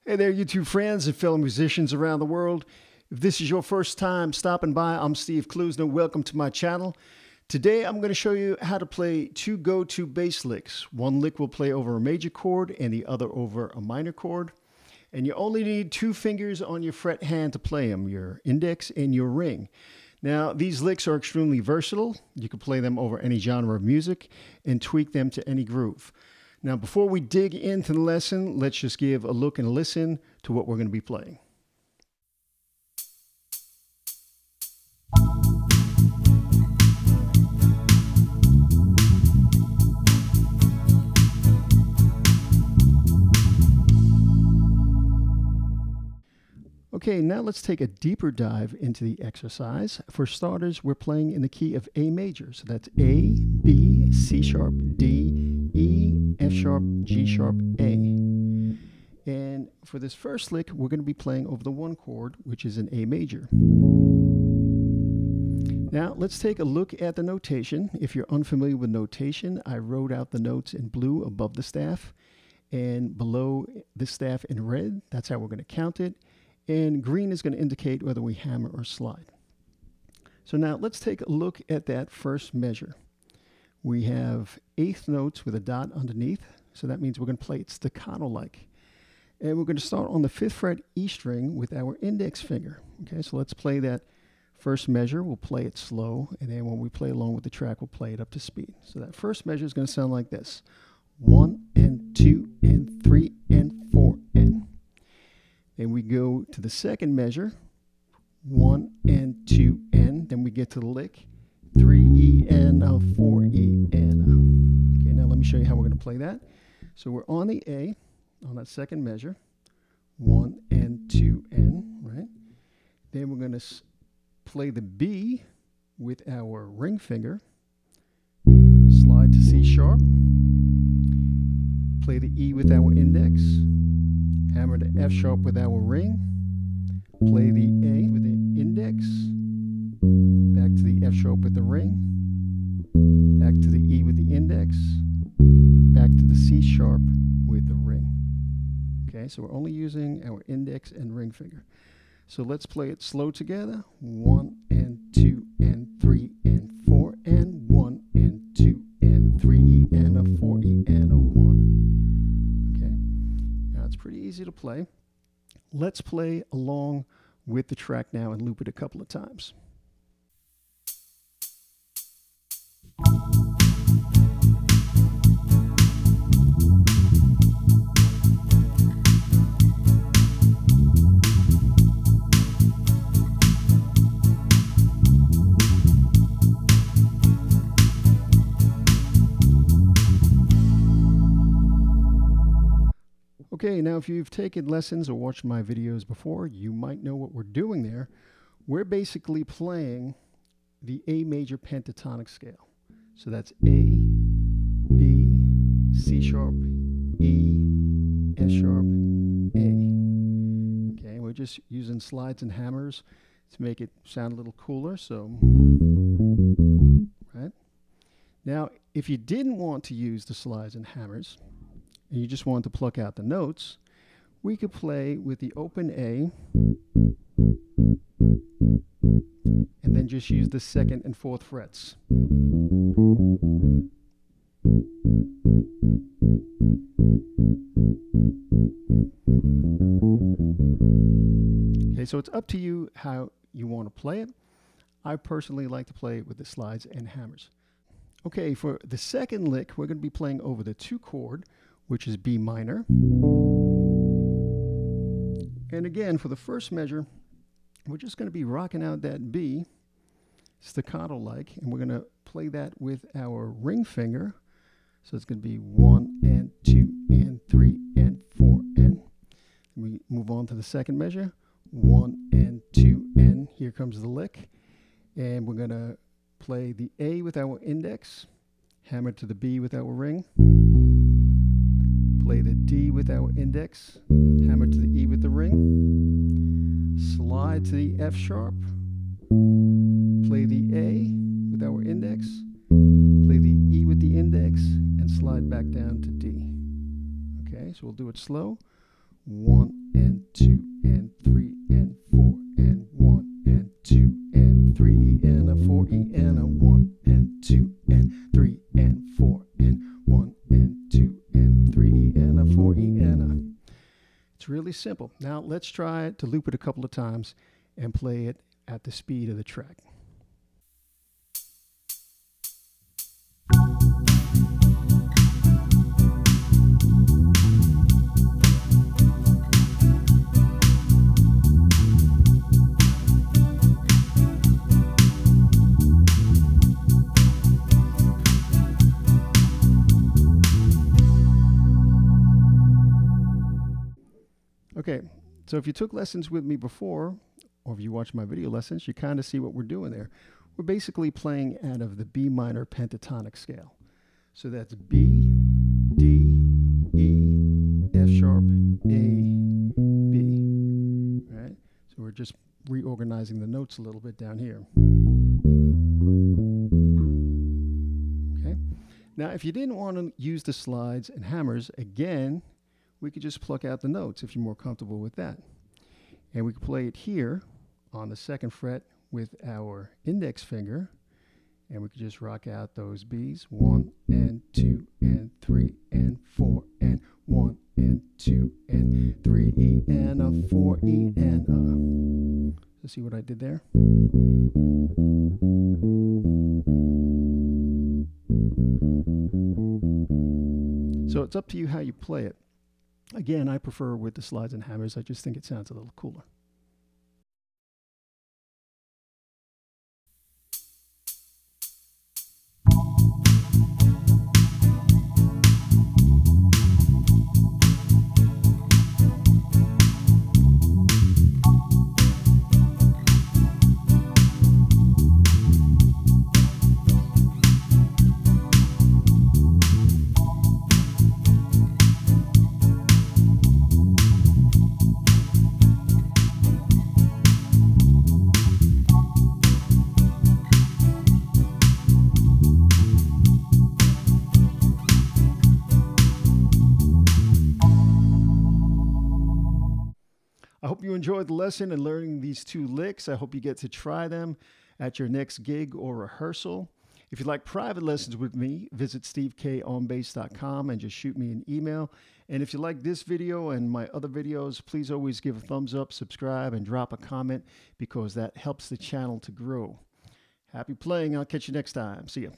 Hey there, YouTube friends and fellow musicians around the world. If this is your first time stopping by, I'm Steve Klusner. Welcome to my channel. Today I'm going to show you how to play two go-to bass licks. One lick will play over a major chord and the other over a minor chord. And you only need two fingers on your fret hand to play them, your index and your ring. Now, these licks are extremely versatile. You can play them over any genre of music and tweak them to any groove. Now, before we dig into the lesson, let's just give a look and listen to what we're going to be playing. Okay, now let's take a deeper dive into the exercise. For starters, we're playing in the key of A major. So that's A, B, C sharp, D, E, F sharp, G sharp, A. And for this first lick, we're going to be playing over the one chord, which is an A major. Now, let's take a look at the notation. If you're unfamiliar with notation, I wrote out the notes in blue above the staff and below the staff in red. That's how we're going to count it. And green is going to indicate whether we hammer or slide. So now let's take a look at that first measure. We have eighth notes with a dot underneath. So that means we're going to play it staccato-like. And we're going to start on the 5th fret E string with our index finger. Okay, so let's play that first measure. We'll play it slow. And then when we play along with the track, we'll play it up to speed. So that first measure is going to sound like this. 1 and 2 and 3 and 4 and. Then we go to the second measure, 1 and 2 and. Then we get to the lick, 3 E and 4 E and. Okay, now let me show you how we're going to play that. So we're on the A, on that second measure, 1 and 2 and, right? Then we're going to play the B with our ring finger, slide to C sharp, play the E with our index, hammer the F sharp with our ring, play the A with the index, back to the F sharp with the ring, back to the E with the index, back to the C sharp with the ring. Okay, so we're only using our index and ring finger. So let's play it slow together. 1 and 2 and 3 and 4 and 1 and 2 and 3 E and a 4 E and a 1. Okay, now it's pretty easy to play. Let's play along with the track now and loop it a couple of times. Okay, now if you've taken lessons or watched my videos before, you might know what we're doing there. We're basically playing the A major pentatonic scale. So that's A, B, C sharp, E, F sharp, A. Okay, we're just using slides and hammers to make it sound a little cooler. So, right? Now, if you didn't want to use the slides and hammers, and you just want to pluck out the notes, we could play with the open A and then just use the 2nd and 4th frets. Okay, so it's up to you how you want to play it. I personally like to play it with the slides and hammers. Okay, for the second lick, we're going to be playing over the 2 chord, which is B minor. And again, for the first measure, we're just going to be rocking out that B, staccato-like, and we're going to play that with our ring finger. So it's going to be 1 and 2 and 3 and 4 and. We move on to the second measure, 1 and 2 and. Here comes the lick. And we're going to play the A with our index, hammer to the B with our ring, play the D with our index, hammer to the E with the ring, slide to the F sharp, play the A with our index, play the E with the index, and slide back down to D. Okay, so we'll do it slow. 1 It's really simple. Now let's try to loop it a couple of times and play it at the speed of the track. Okay, so if you took lessons with me before, or if you watch my video lessons, you kind of see what we're doing there. We're basically playing out of the B minor pentatonic scale. So that's B, D, E, F sharp, A, B. All right, so we're just reorganizing the notes a little bit down here. Okay, now if you didn't want to use the slides and hammers, again, we could just pluck out the notes if you're more comfortable with that. And we could play it here on the 2nd fret with our index finger, and we could just rock out those B's, 1 and 2 and 3 and 4 and 1 and 2 and 3 E and a 4 E and a. Let's see what I did there. So it's up to you how you play it. Again, I prefer with the slides and hammers. I just think it sounds a little cooler. I hope you enjoyed the lesson and learning these 2 licks. I hope you get to try them at your next gig or rehearsal. If you'd like private lessons with me, visit stevekonbass.com and just shoot me an email. And if you like this video and my other videos, please always give a thumbs up, subscribe, and drop a comment because that helps the channel to grow. Happy playing. I'll catch you next time. See ya.